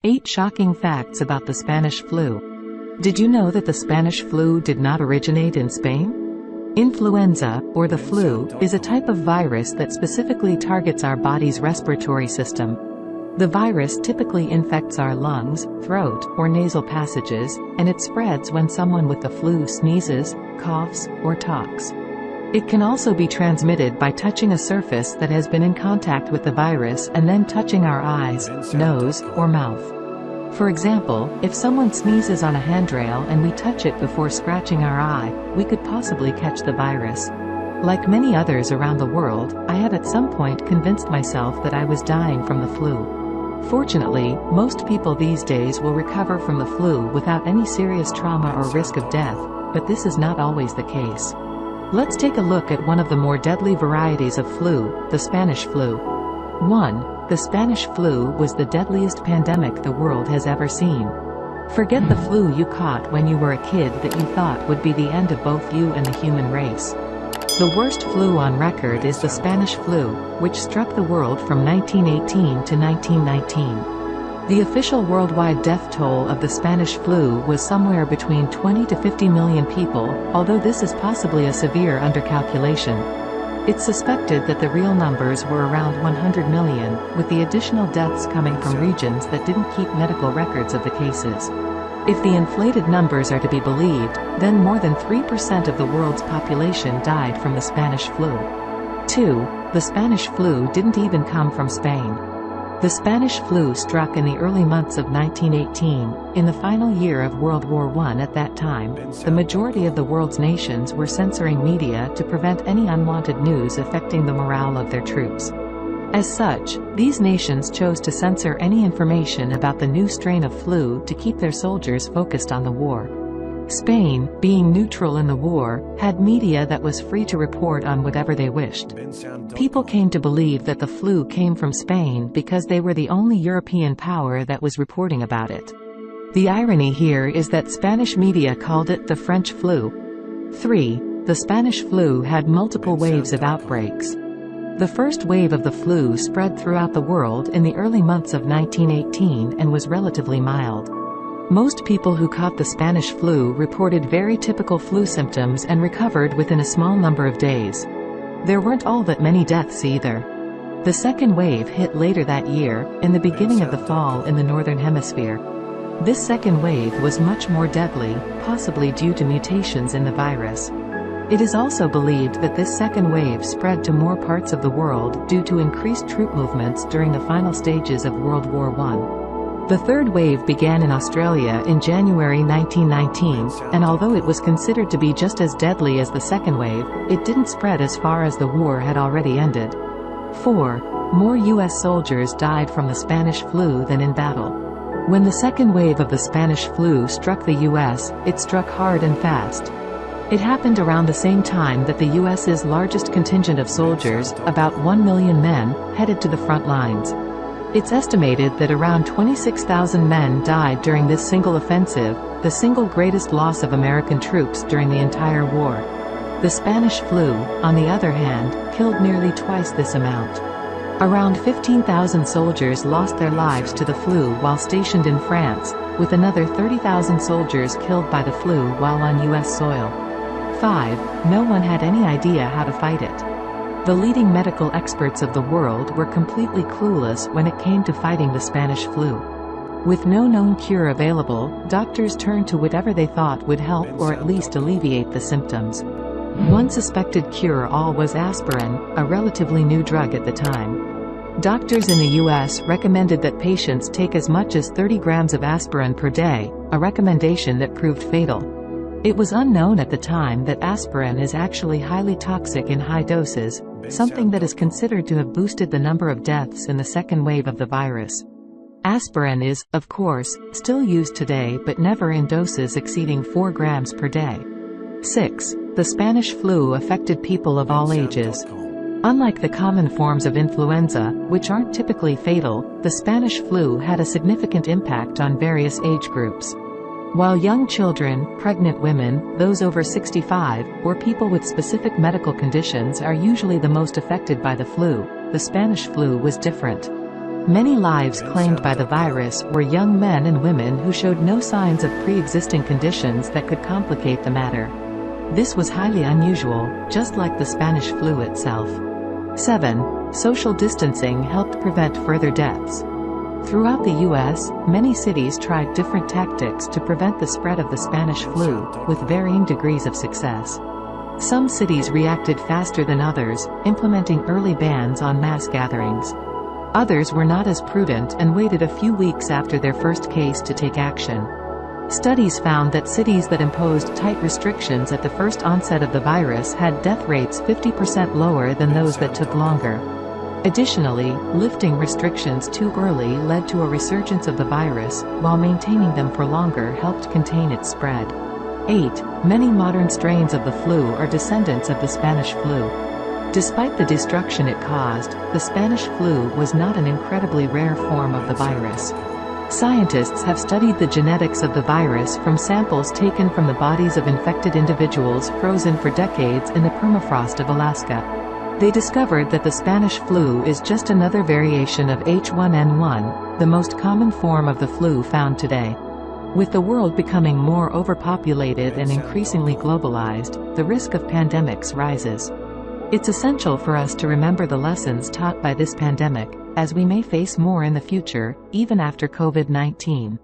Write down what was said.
8 shocking facts about the Spanish flu. Did you know that the Spanish flu did not originate in Spain? Influenza, or the flu, is a type of virus that specifically targets our body's respiratory system. The virus typically infects our lungs, throat, or nasal passages, and it spreads when someone with the flu sneezes, coughs, or talks. It can also be transmitted by touching a surface that has been in contact with the virus and then touching our eyes, nose, or mouth. For example, if someone sneezes on a handrail and we touch it before scratching our eye, we could possibly catch the virus. Like many others around the world, I had at some point convinced myself that I was dying from the flu. Fortunately, most people these days will recover from the flu without any serious trauma or risk of death, but this is not always the case. Let's take a look at one of the more deadly varieties of flu, the Spanish flu. 1. The Spanish flu was the deadliest pandemic the world has ever seen. Forget the flu you caught when you were a kid that you thought would be the end of both you and the human race. The worst flu on record is the Spanish flu, which struck the world from 1918 to 1919. The official worldwide death toll of the Spanish flu was somewhere between 20 to 50 million people, although this is possibly a severe undercalculation. It's suspected that the real numbers were around 100 million, with the additional deaths coming from regions that didn't keep medical records of the cases. If the inflated numbers are to be believed, then more than 3% of the world's population died from the Spanish flu. 2. The Spanish flu didn't even come from Spain. The Spanish flu struck in the early months of 1918, in the final year of World War I. At that time, the majority of the world's nations were censoring media to prevent any unwanted news affecting the morale of their troops. As such, these nations chose to censor any information about the new strain of flu to keep their soldiers focused on the war. Spain, being neutral in the war, had media that was free to report on whatever they wished. People came to believe that the flu came from Spain because they were the only European power that was reporting about it. The irony here is that Spanish media called it the French flu. 3. The Spanish flu had multiple waves of outbreaks. The first wave of the flu spread throughout the world in the early months of 1918 and was relatively mild. Most people who caught the Spanish flu reported very typical flu symptoms and recovered within a small number of days. There weren't all that many deaths either. The second wave hit later that year, in the beginning of the fall in the northern hemisphere. This second wave was much more deadly, possibly due to mutations in the virus. It is also believed that this second wave spread to more parts of the world due to increased troop movements during the final stages of World War I. The third wave began in Australia in January 1919, and although it was considered to be just as deadly as the second wave, it didn't spread as far as the war had already ended. 4. More U.S. soldiers died from the Spanish flu than in battle. When the second wave of the Spanish flu struck the U.S., it struck hard and fast. It happened around the same time that the U.S.'s largest contingent of soldiers, about 1 million men, headed to the front lines. It's estimated that around 26,000 men died during this single offensive, the single greatest loss of American troops during the entire war. The Spanish flu, on the other hand, killed nearly twice this amount. Around 15,000 soldiers lost their lives to the flu while stationed in France, with another 30,000 soldiers killed by the flu while on U.S. soil. 5. No one had any idea how to fight it. The leading medical experts of the world were completely clueless when it came to fighting the Spanish flu. With no known cure available, doctors turned to whatever they thought would help or at least alleviate the symptoms. One suspected cure-all was aspirin, a relatively new drug at the time. Doctors in the U.S. recommended that patients take as much as 30 grams of aspirin per day, a recommendation that proved fatal. It was unknown at the time that aspirin is actually highly toxic in high doses, something that is considered to have boosted the number of deaths in the second wave of the virus. Aspirin is, of course, still used today but never in doses exceeding 4 grams per day. 6. The Spanish flu affected people of all ages. Unlike the common forms of influenza, which aren't typically fatal, the Spanish flu had a significant impact on various age groups. While young children, pregnant women, those over 65, or people with specific medical conditions are usually the most affected by the flu, the Spanish flu was different. Many lives claimed by the virus were young men and women who showed no signs of pre-existing conditions that could complicate the matter. This was highly unusual, just like the Spanish flu itself. 7. Social distancing helped prevent further deaths. Throughout the U.S., many cities tried different tactics to prevent the spread of the Spanish flu, with varying degrees of success. Some cities reacted faster than others, implementing early bans on mass gatherings. Others were not as prudent and waited a few weeks after their first case to take action. Studies found that cities that imposed tight restrictions at the first onset of the virus had death rates 50% lower than those that took longer. Additionally, lifting restrictions too early led to a resurgence of the virus, while maintaining them for longer helped contain its spread. 8. Many modern strains of the flu are descendants of the Spanish flu. Despite the destruction it caused, the Spanish flu was not an incredibly rare form of the virus. Scientists have studied the genetics of the virus from samples taken from the bodies of infected individuals frozen for decades in the permafrost of Alaska. They discovered that the Spanish flu is just another variation of H1N1, the most common form of the flu found today. With the world becoming more overpopulated and increasingly globalized, the risk of pandemics rises. It's essential for us to remember the lessons taught by this pandemic, as we may face more in the future, even after COVID-19.